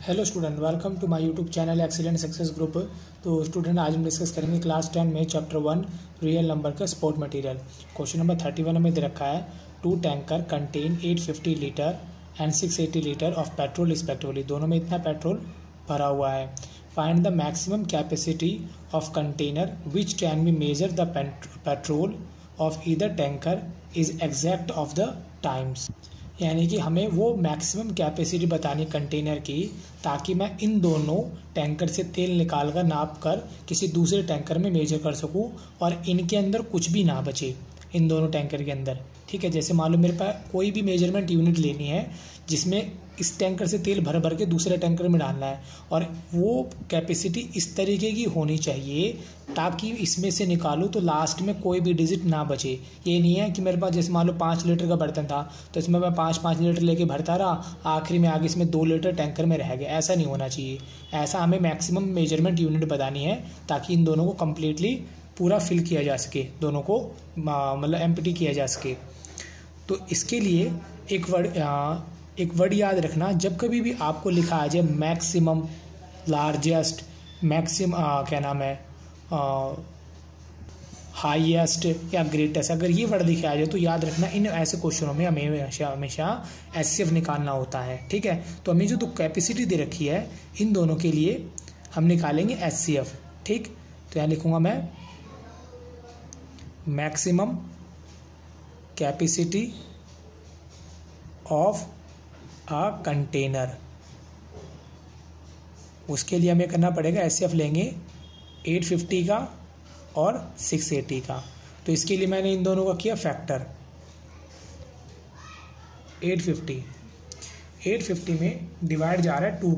Hello student, welcome to my YouTube channel excellent success group. तो student, आज हम discuss करेंगे क्लास 10 में चैप्टर 1 रियल नंबर का सपोर्ट मटेरियल। क्वेश्चन नंबर 31 में दे रखा है, 2 tanker contain 850 litre and 680 litre of petrol respectively. दोनों में इतना पेट्रोल भरा हुआ है। Find the maximum capacity of container which can be measure the petrol of either tanker is exact of the times. यानी कि हमें वो मैक्सिमम कैपेसिटी बतानी कंटेनर की, ताकि मैं इन दोनों टैंकर से तेल निकाल कर नाप कर किसी दूसरे टैंकर में मेजर कर सकूं और इनके अंदर कुछ भी ना बचे, इन दोनों टैंकर के अंदर। ठीक है, जैसे मान लो मेरे पास कोई भी मेजरमेंट यूनिट लेनी है जिसमें इस टैंकर से तेल भर भर के दूसरे टैंकर में डालना है, और वो कैपेसिटी इस तरीके की होनी चाहिए ताकि इसमें से निकालूँ तो लास्ट में कोई भी डिजिट ना बचे। ये नहीं है कि मेरे पास जैसे मान लो 5 लीटर का बर्तन था तो इसमें मैं 5 लीटर लेके भरता रहा, आखिरी में आगे इसमें 2 लीटर टैंकर में रह गया। ऐसा नहीं होना चाहिए। ऐसा हमें मैक्सिमम मेजरमेंट यूनिट बतानी है ताकि इन दोनों को कम्प्लीटली पूरा फिल किया जा सके, दोनों को मतलब एम्प्टी किया जा सके। तो इसके लिए एक वर्ड याद रखना, जब कभी भी आपको लिखा आ जाए मैक्सिमम, लार्जेस्ट, क्या नाम है, हाईएस्ट या ग्रेटेस्ट, अगर ये वर्ड लिखा आ जाए तो याद रखना इन ऐसे क्वेश्चनों में हमें हमेशा एचसीएफ निकालना होता है। ठीक है, तो हमें जो कैपेसिटी दे रखी है इन दोनों के लिए हम निकालेंगे एचसीएफ। ठीक, तो यहाँ लिखूंगा मैं maximum capacity of a container. उसके लिए हमें करना पड़ेगा एचसीएफ लेंगे 850 का और 680 का। तो इसके लिए मैंने इन दोनों का किया फैक्टर 850 में डिवाइड जा रहा है 2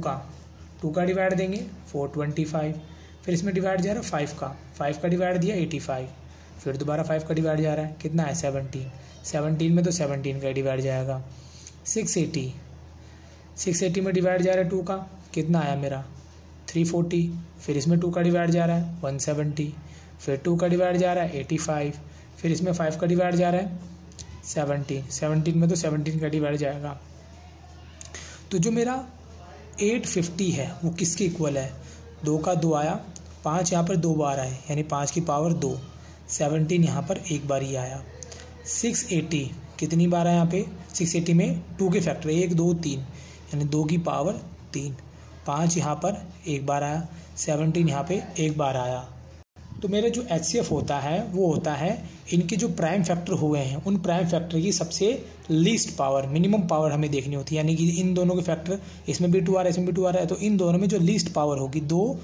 का डिवाइड देंगे 425, फिर इसमें डिवाइड जा रहा है 5 का डिवाइड दिया 85, फिर दोबारा 5 का डिवाइड जा रहा है, कितना है 17 में तो 17 का डिवाइड जाएगा। 680 में डिवाइड जा रहा है 2 का, कितना आया मेरा 340, फिर इसमें 2 का डिवाइड जा रहा है 170, फिर 2 का डिवाइड जा रहा है 85, फिर इसमें 5 का डिवाइड जा रहा है 17 में तो 17 का डिवाइड जाएगा। तो जो मेरा 850 है वो किसके इक्वल है, 2 का 2 आया, 5 यहाँ पर 2 बार आए यानी 5 की पावर 2, 17 यहाँ पर एक बार ही आया। 680 कितनी बार आया यहाँ पे, 680 में 2 के फैक्टर 1 2 3 यानी 2 की पावर 3, 5 यहाँ पर एक बार आया, 17 यहाँ पे एक बार आया। तो मेरा जो एचसीएफ होता है वो होता है इनके जो प्राइम फैक्टर हुए हैं उन प्राइम फैक्टर की सबसे लीस्ट पावर, मिनिमम पावर हमें देखनी होती है। यानी कि इन दोनों के फैक्टर, इसमें भी 2 आ रहा है इसमें भी 2 आ रहा है, तो इन दोनों में जो लीस्ट पावर होगी 2,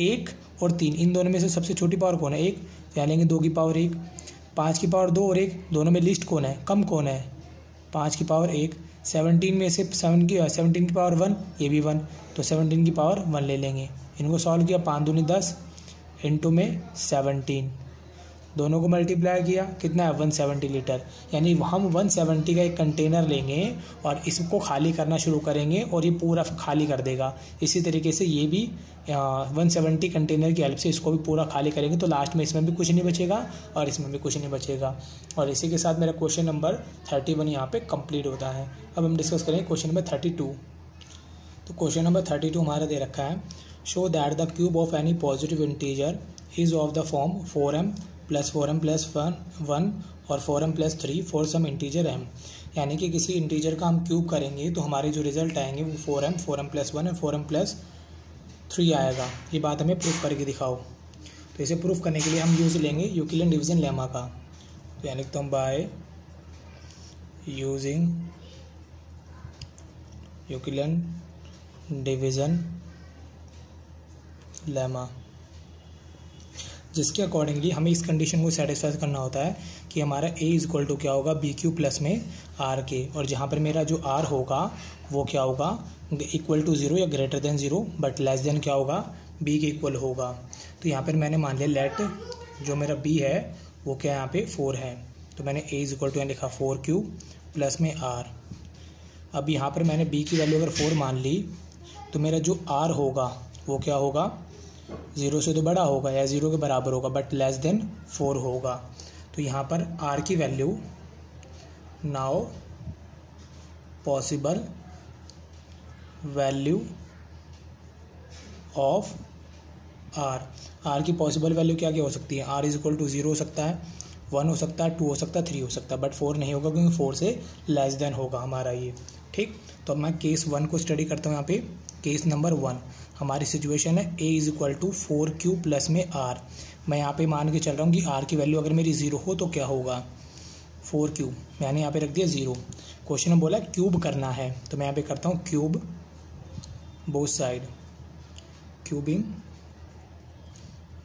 1 और 3, इन दोनों में से सबसे छोटी पावर कौन है 1, यहाँ लेंगे 2 की पावर 1, 5 की पावर 2 और 1, दोनों में लीस्ट कौन है, कम कौन है 5 की पावर 1, 17 में से 17 की पावर 1, ये भी 1, तो 17 की पावर 1 ले लेंगे। इनको सॉल्व किया, 5 दूनी 10 इंटू में 17, दोनों को मल्टीप्लाई किया, कितना है 170 लीटर। यानी हम 170 का एक कंटेनर लेंगे और इसको खाली करना शुरू करेंगे और ये पूरा खाली कर देगा। इसी तरीके से ये भी 170 कंटेनर की हेल्प से इसको भी पूरा खाली करेंगे, तो लास्ट में इसमें भी कुछ नहीं बचेगा और इसमें भी कुछ नहीं बचेगा। और इसी के साथ मेरा क्वेश्चन नंबर 31 यहाँ पे कंप्लीट होता है। अब हम डिस्कस करेंगे क्वेश्चन नंबर 32। तो क्वेश्चन नंबर 32 हमारा दे रखा है, show that the cube of any positive integer is of the form 4m + 4m + 1 और 4m + 3 for some integer m। यानी कि किसी इंटीजर का हम क्यूब करेंगे तो हमारे जो रिजल्ट आएंगे वो 4m + 1 और 4m + 3 आएगा। ये बात हमें प्रूफ करके दिखाओ। तो इसे प्रूफ करने के लिए हम यूज लेंगे यूक्लिडियन डिवीजन लेमा का। तो यानी कि हम by using Euclidean division lemma, जिसके अकॉर्डिंगली हमें इस कंडीशन को सेटिस्फाई करना होता है कि हमारा a इक्वल टू क्या होगा BQ प्लस में R के, और जहाँ पर मेरा जो R होगा वो क्या होगा इक्वल टू 0 या greater than 0 but less than क्या होगा B के इक्वल होगा। तो यहाँ पर मैंने मान लिया लेट जो मेरा B है वो क्या यहाँ पे 4 है, तो मैंने a इक्वल टू लिखा 4Q प्लस में R। अब यहाँ पर मैंने B की वैल्यू अगर 4 मान ली तो मेरा जो R होगा वो क्या होगा 0 से तो बड़ा होगा या 0 के बराबर होगा बट लेस देन 4 होगा। तो यहाँ पर R की value now possible value of R की पॉसिबल वैल्यू क्या क्या हो सकती है, आर इज इक्वल टू 0 हो सकता है, 1 हो सकता है, 2 हो सकता है, 3 हो सकता है, बट 4 नहीं होगा क्योंकि 4 से लेस देन होगा हमारा ये। ठीक, तो अब मैं केस 1 को स्टडी करता हूँ यहाँ पे। केस नंबर 1 हमारी सिचुएशन है a is equal to 4Q plus में आर। मैं यहाँ पे मान के चल रहा हूँ कि आर की वैल्यू अगर मेरी 0 हो तो क्या होगा, 4Q मैंने यहाँ पे रख दिया 0। क्वेश्चन में बोला क्यूब करना है, तो मैं यहाँ पे करता हूँ cube both side, cubing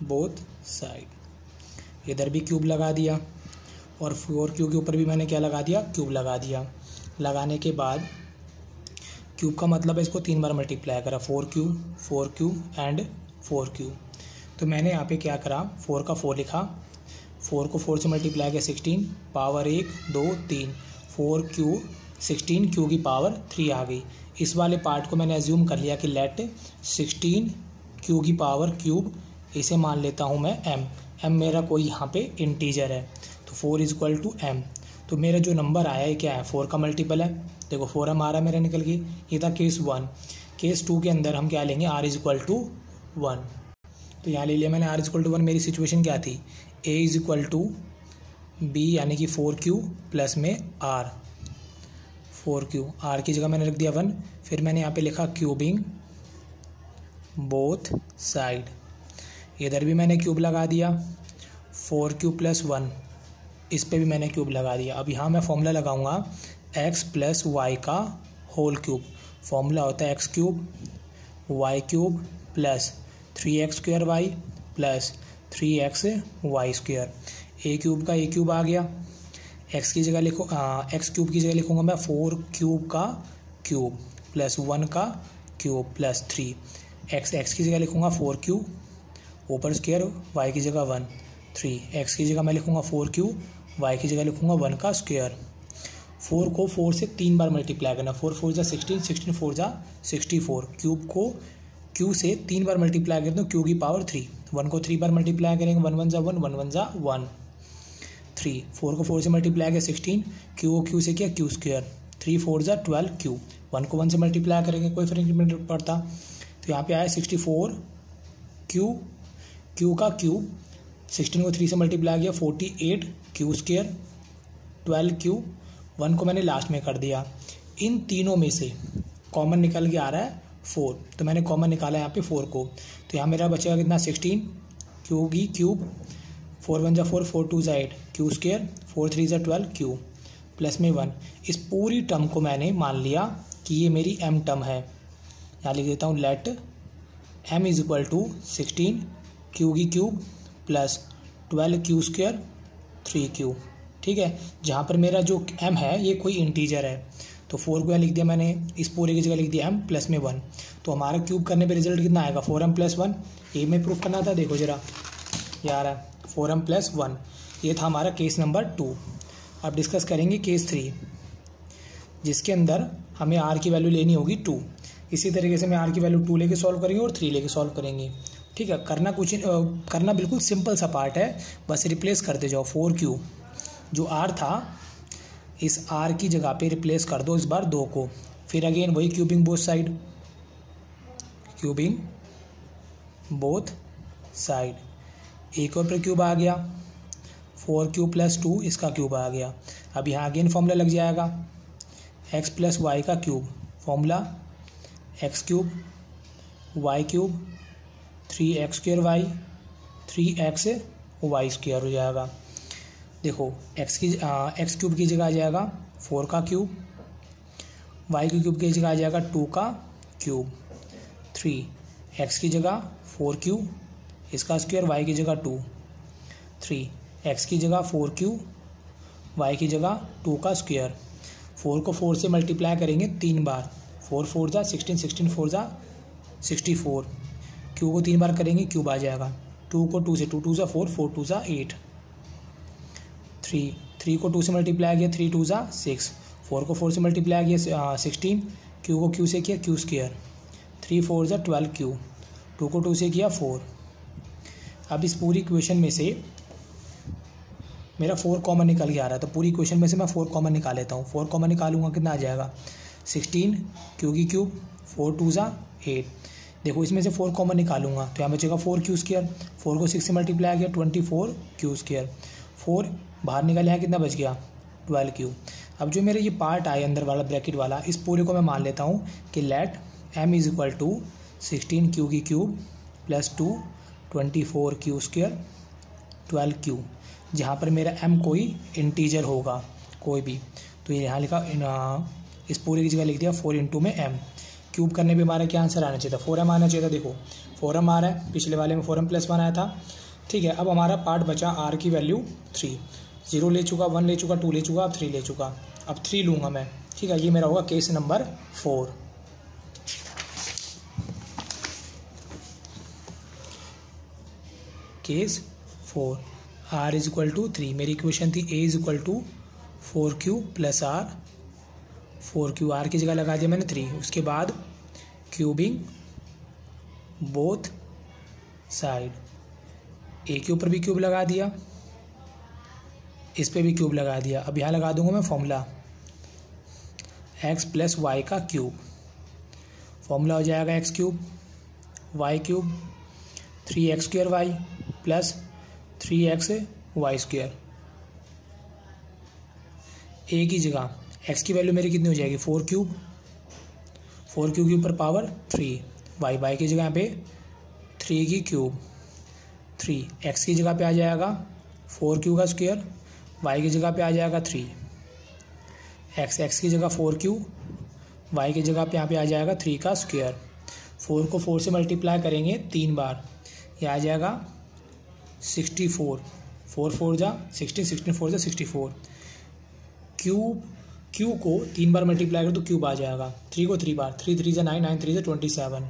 both side. इधर भी क्यूब लगा दिया और 4Q के ऊपर भी मैंने क्या लगा दिया, क्यूब लगा दिया। लगाने के बाद क्यूब का मतलब है इसको 3 बार मल्टीप्लाई करा, 4Q एंड 4Q। तो मैंने यहाँ पे क्या करा, 4 का 4 लिखा, 4 को 4 से मल्टीप्लाई किया 16, पावर 1 2 3, 4Q 16 Q की पावर 3 आ गई। इस वाले पार्ट को मैंने एज्यूम कर लिया कि लेट 16 Q की पावर क्यूब, इसे मान लेता हूँ मैं m मेरा कोई यहाँ पे इंटीजर है, तो 4 इज इक्वल टू m। तो मेरा जो नंबर आया है क्या है, 4 का मल्टीपल है, देखो 4 m आ रहा है मेरा निकल गई। ये था केस 1। केस 2 के अंदर हम क्या लेंगे, r इज इक्वल टू 1। तो यहाँ ले लिया मैंने r इज इक्वल टू 1। मेरी सिचुएशन क्या थी, a is equal to b यानी कि 4Q प्लस में r, 4Q, r की जगह मैंने रख दिया 1। फिर मैंने यहाँ पे लिखा क्यूबिंग बोथ साइड, इधर भी मैंने क्यूब लगा दिया, 4Q प्लस 1, इस पे भी मैंने क्यूब लगा दिया। अब यहाँ मैं फॉर्मूला लगाऊंगा x प्लस वाई का होल क्यूब। फॉर्मूला होता है x cube y cube plus 3x square y plus 3x y square. A cube का ए क्यूब आ गया, x की जगह लिखो x क्यूब की जगह लिखूंगा मैं 4Q का क्यूब प्लस 1 का क्यूब प्लस 3x की जगह लिखूंगा 4Q ऊपर स्क्वायर, y की जगह 1 3x की जगह मैं लिखूंगा 4Q, y की जगह लिखूंगा 1 का स्क्वायर। 4 को 4 से 3 बार मल्टीप्लाई करना, 4 4 जा 16, 16 4 जा 64। क्यूब को q से 3 बार मल्टीप्लाई करते हैं, q की पावर 3। 1 को 3 बार मल्टीप्लाई करेंगे, 1 1 जा 1, 1 1 जा 1 3। 4 को 4 से मल्टीप्लाई किया 16, q को q से किया q स्क्वायर, 3 4 जा 12 q। 1 को 1 से मल्टीप्लाई करेंगे, कोई फर्क नहीं पड़ता। तो यहाँ पे आया 64 q का क्यूब, 16 को 3 से मल्टीप्लाई किया 48 q स्क्वायर, 12 q। 1 को मैंने लास्ट में कर दिया। इन तीनों में से कॉमन निकल के आ रहा है 4, तो मैंने कॉमन निकाला यहाँ पे 4 को। तो यहाँ मेरा बचेगा कितना, 16 q की क्यूब, 4 1 जा 4, 4 2 जा 8 q स्क्वायर, 4 3 जा 12 q प्लस में 1। इस पूरी टर्म को मैंने मान लिया कि ये मेरी m टर्म है। यहाँ लिख देता हूँ let m is equal to 16 q की cube plus 12 q square 3q। ठीक है, जहाँ पर मेरा जो m है ये कोई इंटीजर है, तो 4 को यहाँ लिख दिया मैंने, इस पूरे की जगह लिख दिया m प्लस में 1। तो हमारा क्यूब करने पे रिजल्ट कितना आएगा, 4m प्लस 1। ये में प्रूफ करना था, देखो जरा यार 4m प्लस 1। ये था हमारा केस नंबर 2। अब डिस्कस करेंगे केस 3, जिसके अंदर हमें r की वैल्यू लेनी होगी 2। इसी तरीके से मैं r की वैल्यू 2 लेके सॉल्व करेंगे और 3 लेके सॉल्व करेंगे। ठीक है, करना बिल्कुल सिंपल सा पार्ट है, बस रिप्लेस करते जाओ। 4Q जो r था, इस r की जगह पे रिप्लेस कर दो इस बार 2 को। फिर अगेन वही cubing both side, cubing both side. एक और पर क्यूब आ गया, 4Q प्लस 2 इसका क्यूब आ गया। अब यहाँ अगेन फॉर्मूला लग जाएगा x प्लस वाई का cube, formula x cube y cube 3x square y 3x y square हो जाएगा। देखो x क्यूब की जगह आ जाएगा 4 का क्यूब, y की क्यूब की जगह आ जाएगा 2 का क्यूब, 3x की जगह 4Q इसका स्क्वायर, y की जगह 2, 3x की जगह 4Q y की जगह 2 का स्क्वायर। 4 को 4 से मल्टीप्लाई करेंगे 3 बार, 4 4 जा 16, 16 4 जा 64। q को 3 बार करेंगे क्यूब आ जाएगा, 2 को 2 से 2 2 जा 4, 4 2 जा 8, 3 को 2 से मल्टीप्लाई किया 3 2 जा 6, 4 को 4 से मल्टीप्लाई किया 16, q को q से किया q स्क्वायर, 3 4 जा 12 q, 2 को 2 से किया 4। अब इस पूरी इक्वेशन में से मेरा 4 कॉमन निकल के आ रहा है, तो पूरी इक्वेशन में से मैं 4 कॉमन निकाल लेता हूँ। 4 कॉमन निकालूंगा कितना आ जाएगा, 16 q की क्यूब, 4 2 जा 8, देखो इसमें से 4 कॉमन निकालूंगा तो यहाँ बचेगा 4q²। 4 को 6 से मल्टीप्लाई किया 24q²। 4 बाहर निकाले, यहाँ कितना बच गया 12q। अब जो मेरे ये पार्ट आए अंदर वाला ब्रैकेट वाला, इस पूरे को मैं मान लेता हूँ कि let m is equal to 16q³ plus 2 24q², 12q, जहाँ पर मेरा m कोई इंटीजर होगा कोई भी, तो ये यहाँ लिखा, इस पूरे की जगह लिख दिया 4 इंटू में m। क्यूब करने पे हमारा क्या आंसर आना चाहिए था, 4m आना चाहिए था। देखो 4m आ रहा है, पिछले वाले में 4m+1 आया था। ठीक है, अब हमारा पार्ट बचा r की वैल्यू 3। 0 ले चुका, 1 ले चुका, 2 ले चुका, अब 3 ले चुका, अब 3 लूँगा मैं। ठीक है, ये मेरा होगा case number 4। Case 4, r is equal to 3। मेरी इक्वेशन थी a is equal to 4q plus r। 4q r की जगह लगा दिया मैंने 3। उसके बाद क्यूबिंग बोथ साइड, a के ऊपर भी क्यूब लगा दिया, इस पे भी क्यूब लगा दिया। अब यहाँ लगा दूंगा मैं फॉर्मूला x प्लस वाई का क्यूब। फॉर्मूला हो जाएगा x³ y³ 3x² y plus 3xy²। a की जगह x की वैल्यू मेरी कितनी हो जाएगी 4 क्यूब के ऊपर पावर 3, y की जगह पे 3 की क्यूब 3, x की जगह पे आ जाएगा 4q का स्क्वायर, y की जगह पे आ जाएगा 3, x की जगह 4q, y की जगह पे यहाँ पे आ जाएगा 3 का स्क्वायर। 4 को 4 से मल्टीप्लाई करेंगे 3 बार, ये आ जाएगा 64। 4 4 जा 16, 16 4 जा 64। क्यू को 3 बार मल्टीप्लाई करो तो क्यूब आ जाएगा। 3 को 3 बार, 3 3 जा 9, 9 3 जा 27।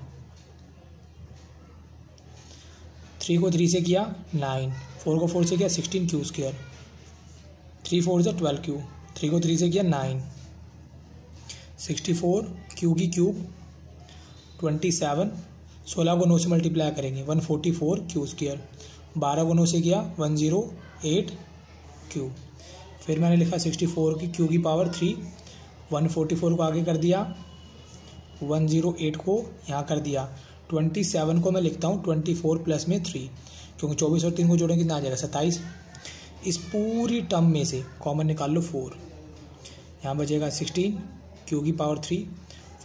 3 को 3 से किया 9, 4 को 4 से किया 16q², 3 4 जा 12q, 3 को 3 से किया 9, 64 q की क्यूब 27। 16 को 9 से मल्टीप्लाई करेंगे 144q², 12 को 9 से किया 108q। फिर मैंने लिखा 64 की q की पावर 3, 144 को आगे कर दिया, 108 को यहाँ कर दिया, 27 को मैं लिखता हूँ 24 प्लस में 3, क्योंकि 24 और 3 को जोड़ेंगे कितना आ जाएगा 27। इस पूरी टर्म में से कॉमन निकाल लो 4, यहाँ बचेगा 16 q की पावर 3,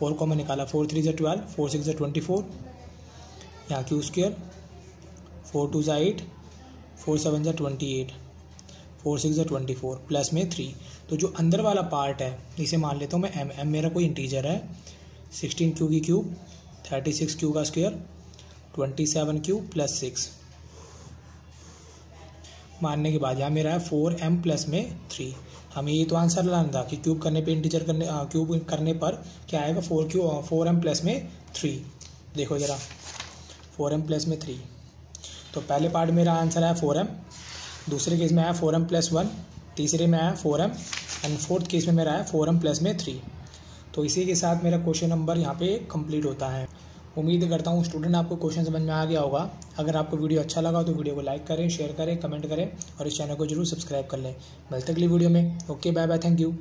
4 कॉमन निकाला, 4 3 जा 12, 4 6 जा 24, यहाँ q², 4 2 जा 8, 4 7 जा 28, 4 6 जा 24 प्लस में 3। तो जो अंदर वाला पार्ट है इसे मान लेता हूँ मैं m मेरा कोई इंटीजर है। 16q की क्यूब, 36q का स्क्वायर, 27q प्लस 6 मानने के बाद यहाँ मेरा है 4m प्लस में 3। हमें ये तो आंसर लाना था कि क्यूब करने पे इंटीजर करने क्यूब करने पर क्या आएगा 4m प्लस में 3। देखो ज़रा 4m प्लस में 3, तो पहले पार्ट मेरा आंसर है 4m, दूसरे केस में आया 4m+1, तीसरे में आया 4m एंड फोर्थ केस में मेरा है 4m प्लस में 3। तो इसी के साथ मेरा क्वेश्चन नंबर यहाँ पे कंप्लीट होता है। उम्मीद करता हूँ स्टूडेंट आपको क्वेश्चन समझ में आ गया होगा। अगर आपको वीडियो अच्छा लगा तो वीडियो को लाइक करें, शेयर करें, कमेंट करें और इस चैनल को जरूर सब्सक्राइब कर लें। मिलते अगली वीडियो में। Okay, bye bye, thank you.